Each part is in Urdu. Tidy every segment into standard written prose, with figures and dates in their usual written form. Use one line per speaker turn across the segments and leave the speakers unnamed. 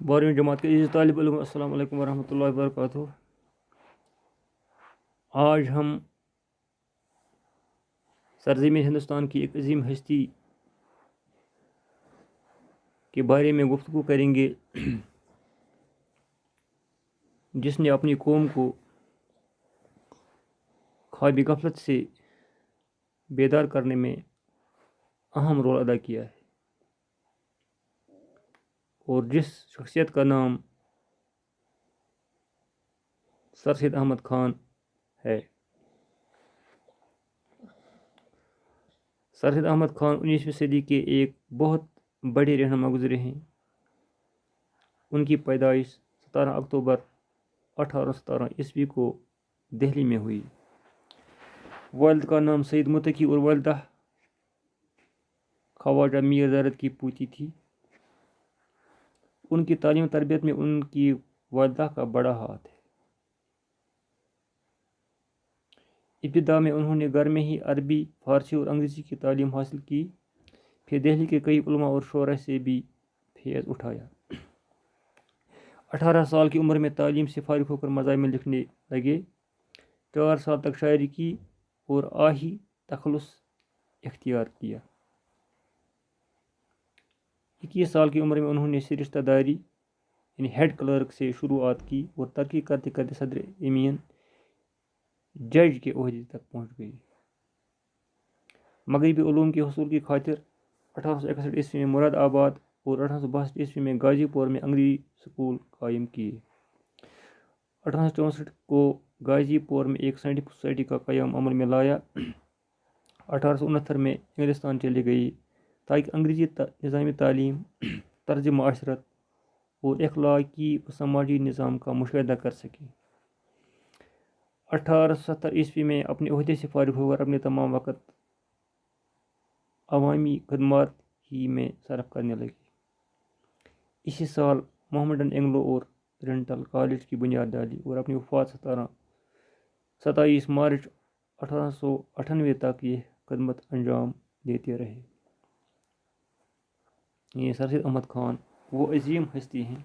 12ویں جماعت کے عزیز طالب علم، السلام علیکم ورحمۃ اللہ وبرکاتہ۔ آج ہم سرزمین ہندوستان کی ایک عظیم ہستی کے بارے میں گفتگو کریں گے جس نے اپنی قوم کو خواب غفلت سے بیدار کرنے میں اہم رول ادا کیا ہے، اور جس شخصیت کا نام سر سید احمد خان ہے۔ سر سید احمد خان 19ویں صدی کے ایک بہت بڑے رہنما گزرے ہیں۔ ان کی پیدائش 17 اکتوبر 1817 عیسوی کو دہلی میں ہوئی۔ والد کا نام سید متقی اور والدہ خواجہ میر زیارت کی پوتی تھی۔ ان کی تعلیم و تربیت میں ان کی والدہ کا بڑا ہاتھ ہے۔ ابتدا میں انہوں نے گھر میں ہی عربی، فارسی اور انگریزی کی تعلیم حاصل کی، پھر دہلی کے کئی علماء اور شعراء سے بھی فیض اٹھایا۔ 18 سال کی عمر میں تعلیم سے فارغ ہو کر مضامین لکھنے لگے۔ 4 سال تک شاعری کی اور آہی تخلص اختیار کیا۔ 21 سال کی عمر میں انہوں نے رشتہ داری یعنی ہیڈ کلرک سے شروعات کی اور ترقی کرتے کرتے صدر ایمین جج کے عہدے تک پہنچ گئی۔ مغربی علوم کے حصول کی خاطر 1861 عیسوی میں مراد آباد اور 1862 عیسوی میں غازی پور میں انگریزی اسکول قائم کیے۔ 1864 کو غازی پور میں ایک سائنٹفک سوسائٹی کا قیام عمل میں لایا۔ 1869 میں انگلستان چلی گئی تاکہ انگریزی نظام تعلیم، طرز معاشرت اور اخلاقی و سماجی نظام کا مشاہدہ کر سکے۔ 1870 عیسوی میں اپنے عہدے سے فارغ ہو کر اپنے تمام وقت عوامی خدمات ہی میں صرف کرنے لگی۔ اسی سال محمڈن اینگلو اورینٹل کالج کی بنیاد ڈالی اور اپنی وفات 27 مارچ 1898 تک یہ خدمت انجام دیتے رہے۔ یہ سر سید احمد خان وہ عظیم ہستی ہیں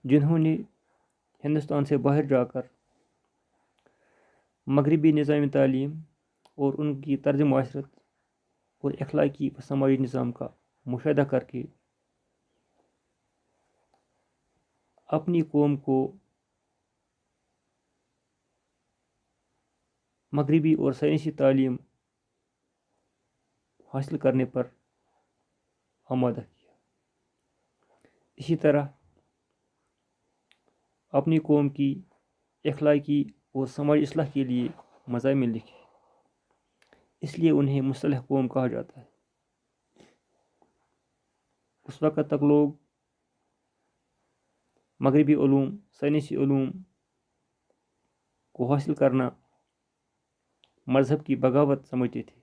جنہوں نے ہندوستان سے باہر جا کر مغربی نظام تعلیم اور ان کی طرز معاشرت اور اخلاقی و سماجی نظام کا مشاہدہ کر کے اپنی قوم کو مغربی اور سائنسی تعلیم حاصل کرنے پر آمادہ کیا۔ اسی طرح اپنی قوم کی اخلاقی اور سماجی اصلاح کے لیے مضامین لکھے، اس لیے انہیں مصلح قوم کہا جاتا ہے۔ اس وقت تک لوگ مغربی علوم، سائنسی علوم کو حاصل کرنا مذہب کی بغاوت سمجھتے تھے،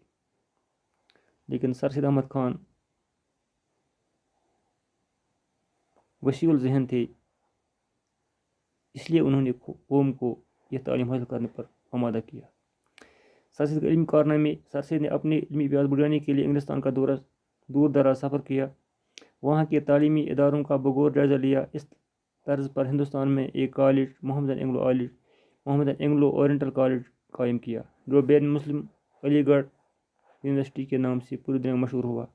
لیکن سر سید احمد خان وسیع الذہن تھے، اس لیے انہوں نے قوم کو یہ تعلیم حاصل کرنے پر آمادہ کیا۔ سر سید کا علمی کارنامے: سر سید نے اپنے علمی بیاض بڑھانے کے لیے انگلستان کا دور دراز سفر کیا، وہاں کے تعلیمی اداروں کا بغور جائزہ لیا۔ اس طرز پر ہندوستان میں ایک college Mohammedan Anglo oriental college قائم کیا، جو بین مسلم علی گڑھ یونیورسٹی کے نام سے پوری دنیا میں مشہور ہوا۔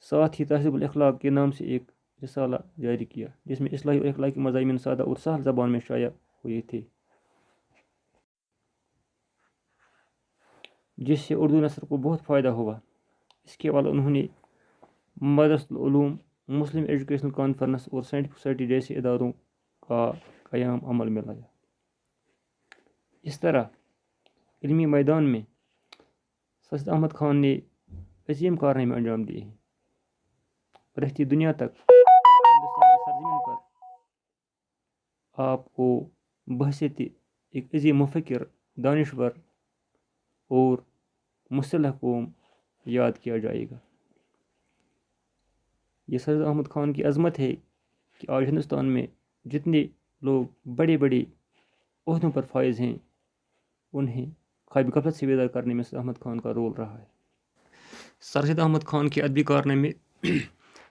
ساتھ ہی تہذیب الاخلاق کے نام سے ایک رسالہ جاری کیا، جس میں اصلاحی اور اخلاقی مضامین سادہ اور سہل زبان میں شائع ہوئے تھے، جس سے اردو نثر کو بہت فائدہ ہوا۔ اس کے علاوہ انہوں نے مدرسۃ العلوم، مسلم ایجوکیشنل کانفرنس اور سائنٹفک سوسائٹی جیسے اداروں کا قیام عمل میں لایا۔ اس طرح علمی میدان میں سر سید احمد خان نے عظیم کارنامے انجام دیے ہیں۔ رہتی دنیا تک ہندوستان کی سرزمین پر آپ کو بحیثیت ایک عظیم مفکر، دانشور اور مصلح قوم یاد کیا جائے گا۔ یہ سر سید احمد خان کی عظمت ہے کہ آج ہندوستان میں جتنے لوگ بڑے بڑے عہدوں پر فائز ہیں، انہیں خواب غفلت سے بیدار کرنے میں سر احمد خان کا رول رہا ہے۔ سر سید احمد خان کے ادبی کارنامے: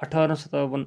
1857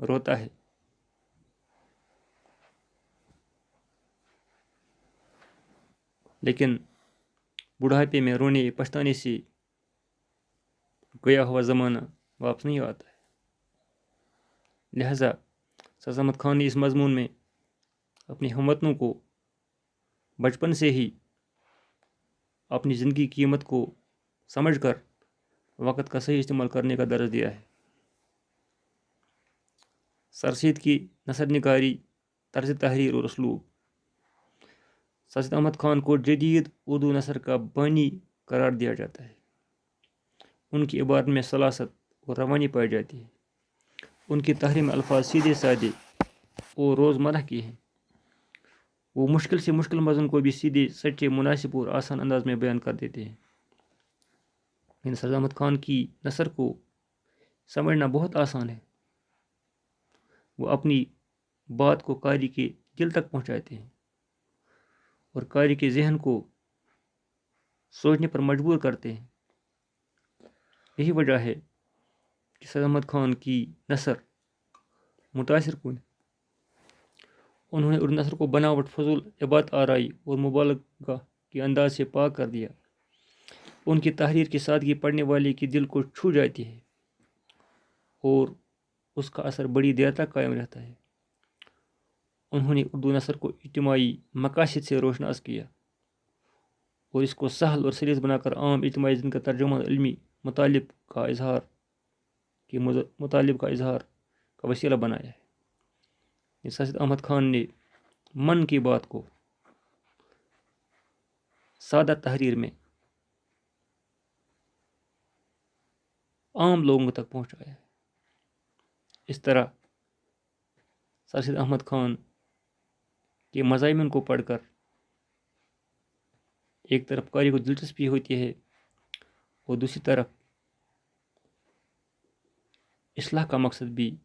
روتا ہے، لیکن بڑھاپے میں رونے پچھتانے سے گیا ہوا زمانہ واپس نہیں آتا ہے۔ لہذا سرفراز احمد خان نے اس مضمون میں اپنے ہم وطنوں کو بچپن سے ہی اپنی زندگی کی قیمت کو سمجھ کر وقت کا صحیح استعمال کرنے کا درس دیا ہے۔ سر سید کی نثر نگاری، طرز تحریر اور اسلوب۔ سر سید احمد خان کو جدید اردو نثر کا بانی قرار دیا جاتا ہے۔ ان کی عبارت میں سلاست اور روانی پائی جاتی ہے۔ ان کی تحریر میں الفاظ سیدھے سادے اور روزمرہ کے ہیں۔ وہ مشکل سے مشکل مضمون کو بھی سیدھے، سچے، مناسب اور آسان انداز میں بیان کر دیتے ہیں۔ سرفراز احمد خان کی نثر کو سمجھنا بہت آسان ہے۔ وہ اپنی بات کو قاری کے دل تک پہنچاتے ہیں اور قاری کے ذہن کو سوچنے پر مجبور کرتے ہیں۔ یہی وجہ ہے کہ سرفراز احمد خان کی نثر متاثر کن ہے۔ انہوں نے اردو نثر کو بناوٹ، فضول، عبارت آرائی اور مبالغہ کے انداز سے پاک کر دیا۔ ان کی تحریر کی سادگی پڑھنے والے کے دل کو چھو جاتی ہے اور اس کا اثر بڑی دیر تک قائم رہتا ہے۔ انہوں نے اردو نثر کو اجتماعی مقاصد سے روشناس کیا اور اس کو سہل اور سلیس بنا کر عام اجتماعی زندگی کا ترجمان، علمی مطالب کا اظہار کا وسیلہ بنایا ہے۔ سر سید احمد خان نے من کی بات کو سادہ تحریر میں عام لوگوں تک پہنچایا ہے۔ اس طرح سر سید احمد خان کے مضامین کو پڑھ کر ایک طرف قاری کو دلچسپی ہوتی ہے اور دوسری طرف اصلاح کا مقصد بھی